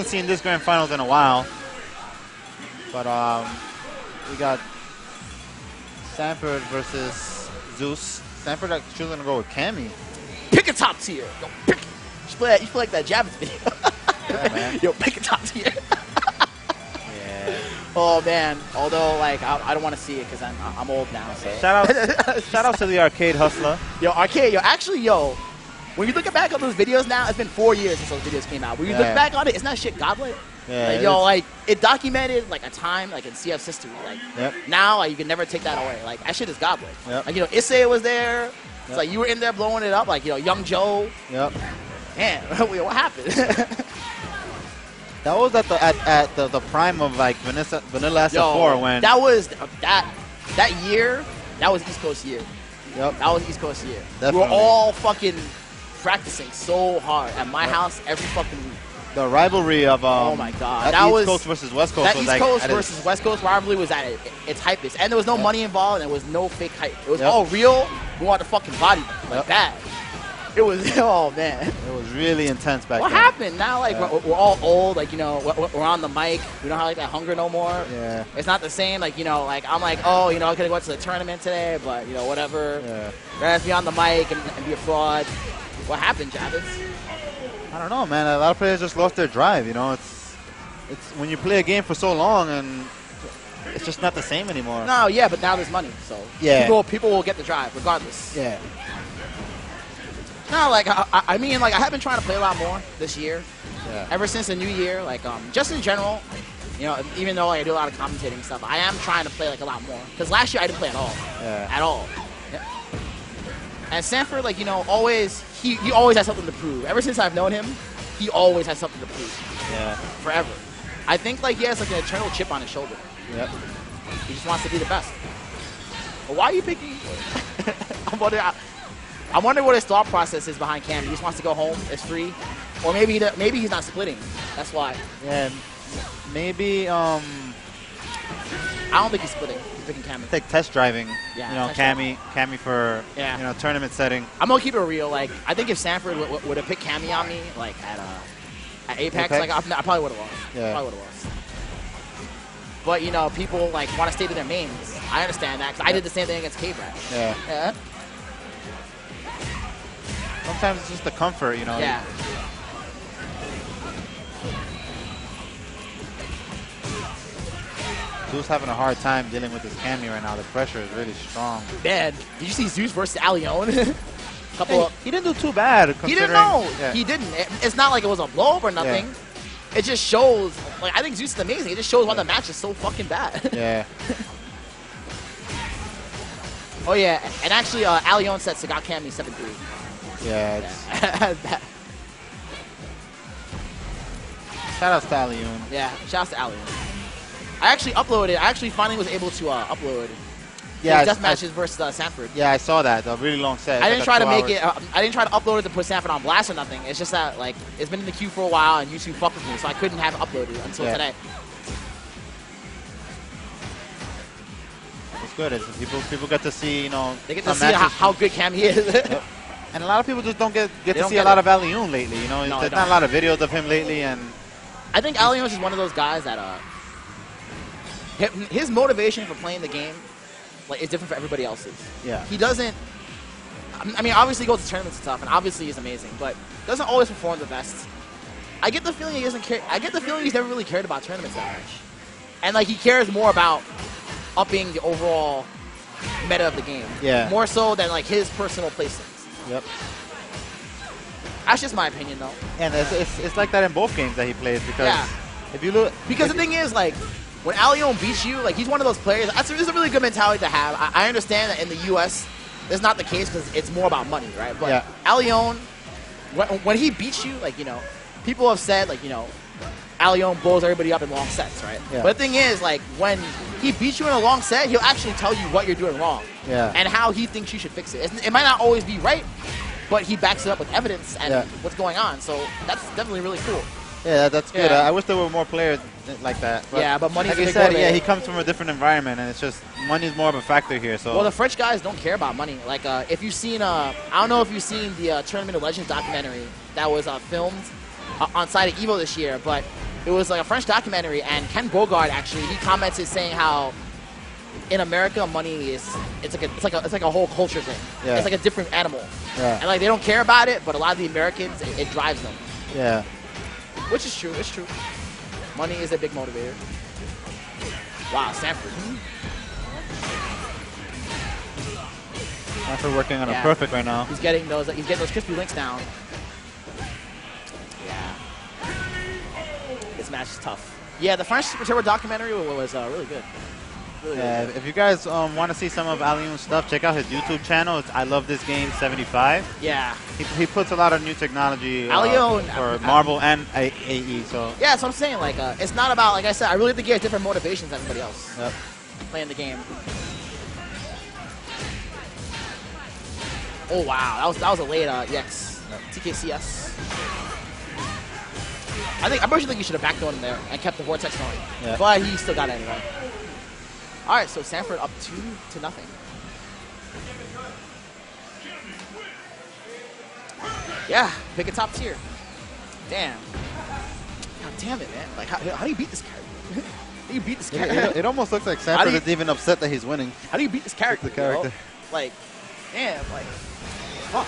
Haven't seen this grand finals in a while, but we got Sanford versus Zeus. Sanford actually gonna go with Cammy. Pick a top tier. Yo, pick. You play like that Javits video. Yeah, man. Yo, pick a top tier. Yeah. Oh man. Although like I don't want to see it because I'm old now. So Shout out to the arcade hustler. Yo, arcade. Yo, actually, yo. When you look back on those videos now, it's been 4 years since those videos came out. When you look back on it, it's not shit godlike. Yeah, like, yo, like it documented like a time like in CF's history. Like now, like you can never take that away. Like that shit is godlike. Yep. Like Issei was there. It's like you were in there blowing it up. Like Young Joe. Yep. Man, what happened? That was at the prime of like Vanilla SSF4 when that was that year. That was East Coast year. Yep. That was East Coast year. Definitely. We were all fucking practicing so hard at my house every fucking week. The rivalry of oh my god, that East Coast versus West Coast. That was East like Coast versus West Coast rivalry was at its hypest, and there was no money involved, and there was no fake hype. It was all real. We wanted to fucking body like that. It was oh man. It was really intense back then. What happened now? Like we're all old. Like we're on the mic. We don't have like that hunger no more. Yeah. It's not the same. Like like I'm like I'm gonna go to the tournament today, but whatever. Yeah. Rather be on the mic and be a fraud. What happened, Javits? I don't know, man. A lot of players just lost their drive. It's when you play a game for so long and it's just not the same anymore. No, yeah, but now there's money, so people will get the drive regardless. Yeah. No, like I mean, like I have been trying to play a lot more this year. Yeah. Ever since the new year, like just in general, even though I do a lot of commentating stuff, I am trying to play like a lot more. Because last year I didn't play at all. Yeah. At all. And Sanford, like always he always has something to prove. Ever since I've known him, he always has something to prove. Yeah. Forever. I think like he has like an eternal chip on his shoulder. Yep. He just wants to be the best. But why are you picking? I'm wondering what his thought process is behind Cam. He just wants to go home. It's free, or maybe he's not splitting. That's why. Yeah. Maybe. I don't think he's splitting. He's picking Cam. Take test driving. Yeah. Cammy for tournament setting. I'm gonna keep it real. Like I think if Sanford would have picked Cammy on me, like at Apex, like I probably would have lost. Yeah. Probably would have lost. But people like want to stay to their mains. I understand that because I did the same thing against K-Brad. Yeah. Sometimes it's just the comfort, Yeah. Zeus having a hard time dealing with this Cammy right now. The pressure is really strong. Man, did you see Zeus versus Alion? He didn't do too bad. He didn't know. Yeah. He didn't. It's not like it was a blow up or nothing. Yeah. It just shows. Like I think Zeus is amazing. It just shows why the match is so fucking bad. Yeah. Oh yeah, and actually, Alion said Sagat Cammy 7-3. Yeah. Shout out to Alion. Yeah, shout out to Alion. I actually uploaded. I actually finally was able to upload. Death matches versus Sanford. Yeah, I saw that. A really long set. I didn't try to make it. I didn't try to upload it to put Sanford on blast or nothing. It's just that like it's been in the queue for a while and YouTube fucked with me, so I couldn't have it uploaded until today. It's good. People get to see they get to see how good Cammy is. Yep. And a lot of people just don't get to see a lot of Alion lately. There's not a lot of videos of him lately, and I think Alion is one of those guys that his motivation for playing the game is different for everybody else's. Yeah. He doesn't. I mean, obviously he goes to tournaments and stuff, and obviously he's amazing, but doesn't always perform the best. I get the feeling he doesn't care. I get the feeling he's never really cared about tournaments that much, and like he cares more about upping the overall meta of the game. Yeah. More so than like his personal placements. Yep. That's just my opinion, though. And it's like that in both games that he plays because if you look, because the thing is like when Alion beats you, like he's one of those players. This is a really good mentality to have. I understand that in the U.S. that's not the case because it's more about money, right? But Alion, when he beats you, like people have said like Alion blows everybody up in long sets, right? Yeah. But the thing is, like when he beats you in a long set, he'll actually tell you what you're doing wrong and how he thinks you should fix it. It might not always be right, but he backs it up with evidence and what's going on. So that's definitely really cool. Yeah, that's good. I wish there were more players like that. But but money's like I said, he comes from a different environment, and it's just money's more of a factor here. So well, the French guys don't care about money. Like if you've seen, I don't know if you've seen the Tournament of Legends documentary that was filmed on site of Evo this year, but It was like a French documentary, and Ken Bogard actually he commented saying how in America money is it's like a whole culture thing. Yeah. It's like a different animal, Yeah. and like they don't care about it, but a lot of the Americans it drives them. Yeah. Which is true. It's true. Money is a big motivator. Wow, Sanford. Sanford working on a perfect right now. He's getting those crispy links down. Yeah. This match is tough. Yeah, the French Super Turbo documentary was really good. Really, Yeah, really good. if you guys want to see some of Alioun's stuff, check out his YouTube channel. It's I Love This Game 75. Yeah. He puts a lot of new technology Alioun for Marvel and AE. So yeah, that's what I'm saying. Like, it's not about, like I said, I really think he has different motivations than everybody else yep. playing the game. Oh wow, that was a late EX TKCS. I personally think you should have backed on him there and kept the vortex going, Yeah. but he still got it anyway. All right, so Sanford up 2-0. Yeah, pick a top tier. Damn. God damn it, man. Like, how do you beat this character? How do you beat this character? It almost looks like Sanford is even upset that he's winning. How do you beat this character? The character. Like, damn, like, fuck.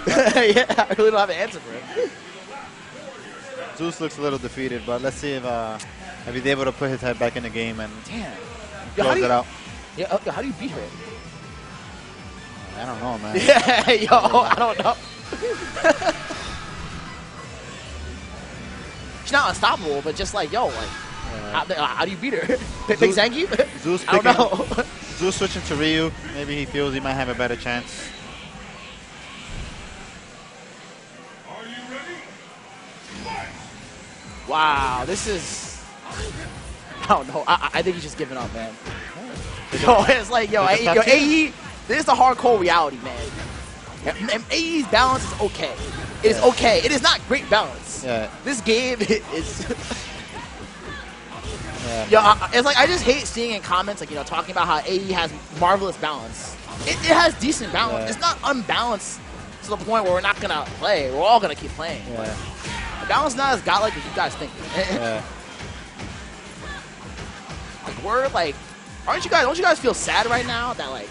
Yeah, I really don't have an answer for it. Zeus looks a little defeated, but let's see if he's able to put his head back in the game and Damn. close it out. Yeah, how do you beat her? I don't know, man. Yeah, yo, I don't know. She's not unstoppable, but just like, yo, like, how do you beat her? Big Zangy? Zeus I don't know. Zeus switching to Ryu. Maybe he feels he might have a better chance. Wow, this is... I don't know. I think he's just giving up, man. Yo, it's like, AE, this is the hardcore reality, man. And AE's balance is okay. It is okay. It is not great balance. Yeah. This game is... Yeah. It's like, I just hate seeing in comments, like, talking about how AE has marvelous balance. It has decent balance. Yeah. It's not unbalanced to the point where we're not going to play. We're all going to keep playing. Yeah. The balance not as godlike as you guys think. Yeah. Like, we're like, don't you guys feel sad right now that like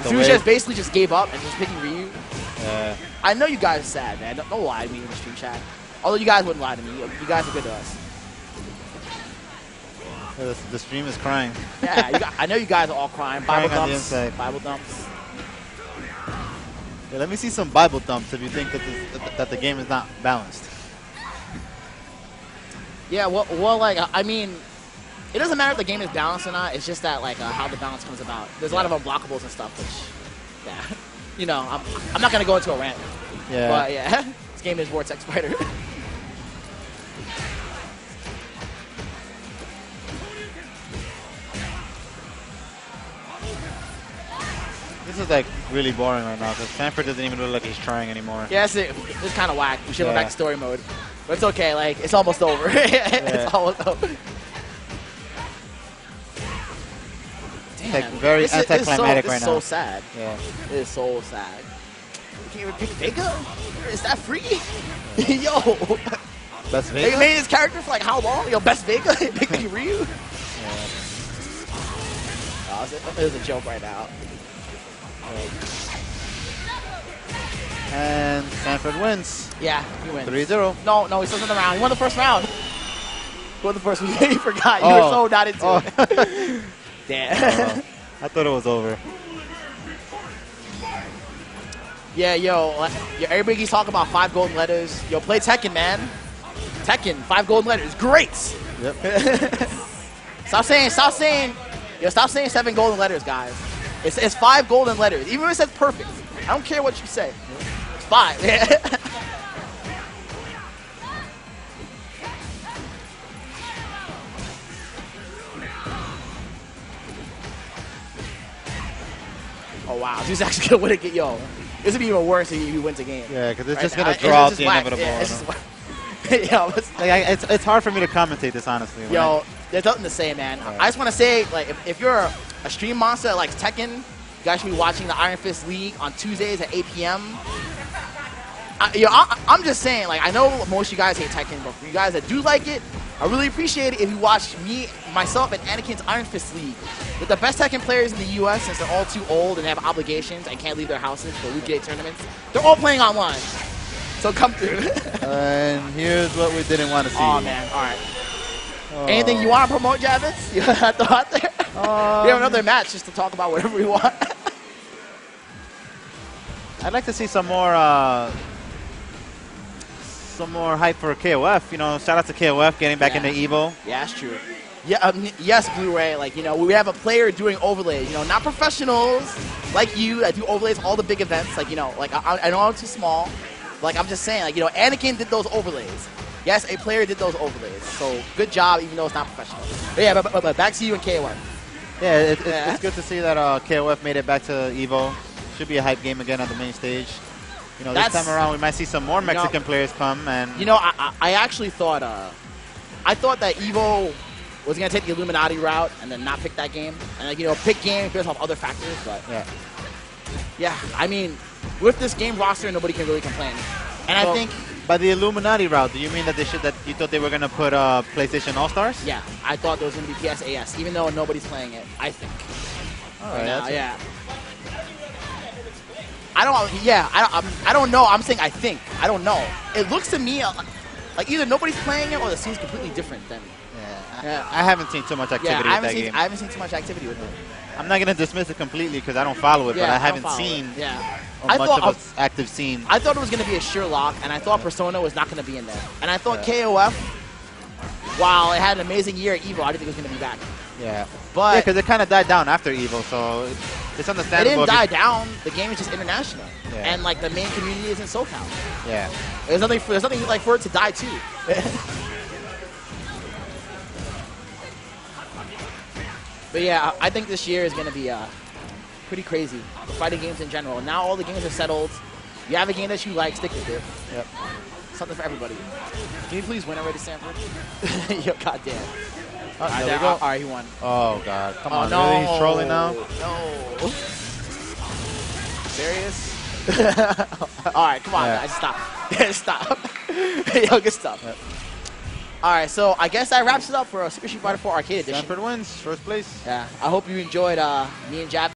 the Zeus way- just basically just gave up and just picking Ryu? Yeah. I know you guys are sad, man. Don't lie to me in the stream chat. Although you guys wouldn't lie to me. You guys are good to us. The stream is crying. Yeah, I know you guys are all crying. Crying Bible on the dumps. inside. Bible dumps. Yeah, let me see some Bible dumps if you think that the game is not balanced. Yeah, well, like, I mean, it doesn't matter if the game is balanced or not. It's just that, like, how the balance comes about. There's a lot of unblockables and stuff, which, yeah, I'm not going to go into a rant. Yeah. But, yeah, this game is Vortex Fighter. This is like really boring right now because Sanford doesn't even look like he's trying anymore. Yeah, it's kind of whack. We should go back to story mode. But it's okay, like, it's almost over. It's almost over. Damn. Like very anticlimactic right now. This is so sad. Yeah. It is so sad. You can't even pick Vega? Is that free? Yeah. Yo. Best They Vega? made his character for like how long? Yo, best Vega? Picking Ryu? Yeah. Oh, it was a joke right now. And Sanford wins. Yeah, he wins. 3-0. No, he still in the round. He won the first round. He won the first round. You forgot. You were so not into it. Damn. I thought it was over. Yeah, yo, everybody keeps talking about 5 golden letters. Yo, play Tekken, man. Tekken, 5 golden letters. Great. Yep. Stop saying 7 golden letters, guys. It's 5 golden letters. Even if it says perfect. I don't care what you say. It's 5. Oh, wow. He's actually going to win it. Yo, this would be even worse if he wins a game. Yeah, because it's Right just now. going to draw out It's the just whack. inevitable. Yeah, it's just whack. Yo, it's hard for me to commentate this, honestly. Yo, there's nothing to say, man. I just want to say, like, if you're a stream monster that likes Tekken, you guys should be watching the Iron Fist League on Tuesdays at 8 p.m. I'm just saying, like, I know most of you guys hate Tekken, but for you guys that do like it, I really appreciate it if you watch me, myself, and Anakin's Iron Fist League with the best Tekken players in the U.S. since they're all too old and have obligations and can't leave their houses for Luke Gate tournaments. They're all playing online. So come through. And here's what we didn't want to see. Oh, man. All right. Oh. Anything you want to promote, Javits? You have to out there? We have another match just to talk about whatever we want. I'd like to see some more hype for KOF. You know, shout out to KOF getting back into EVO. Yeah, that's true. Yeah, yes, Blu-ray. Like, you know, we have a player doing overlays. You know, not professionals like you that do overlays all the big events. Like, you know, like I know I'm too small. Like, I'm just saying, like, you know, Anakin did those overlays. Yes, a player did those overlays. So good job, even though it's not professional. But yeah, but back to you and KOF. Yeah, it's good to see that KOF made it back to EVO. Should be a hype game again on the main stage. You know, this time around we might see some more Mexican players come. And you know, I actually thought that EVO was gonna take the Illuminati route and then not pick that game, and like, you know, pick game based off other factors. But yeah, I mean, with this game roster, nobody can really complain. And I think by the Illuminati route, do you mean that you thought they were gonna put PlayStation All Stars? Yeah, I thought there was gonna be PSAS, even though nobody's playing it. I think. All right. Yeah. I don't know. I'm saying I think. I don't know. It looks to me like either nobody's playing it or the scene's completely different than. Yeah. I haven't seen too much activity with that game. I haven't seen too much activity with it. I'm not going to dismiss it completely because I don't follow it, but I haven't seen much of an active scene. I thought it was going to be a sure lock, and I thought Persona was not going to be in there. And I thought KOF, while it had an amazing year at EVO, I didn't think it was going to be back. Yeah. But because it kind of died down after EVO, so it's understandable. It didn't die down. The game is just international, and like the main community is in SoCal. Yeah. There's nothing like for it to die too. But yeah, I think this year is going to be pretty crazy. The fighting games in general. Now all the games are settled. You have a game that you like, stick with it. Yep. Something for everybody. Can you please win already, Sanford? Yo, goddamn. Oh, there we go. All right, he won. Oh, God. Come on. No. Really? He's trolling now? No. Serious? All right, come on, guys. Stop. Stop. Yo, good stuff. Yep. All right, so I guess that wraps it up for Super Street Fighter 4 Arcade Edition. Sanford wins, first place. Yeah, I hope you enjoyed me and Jab.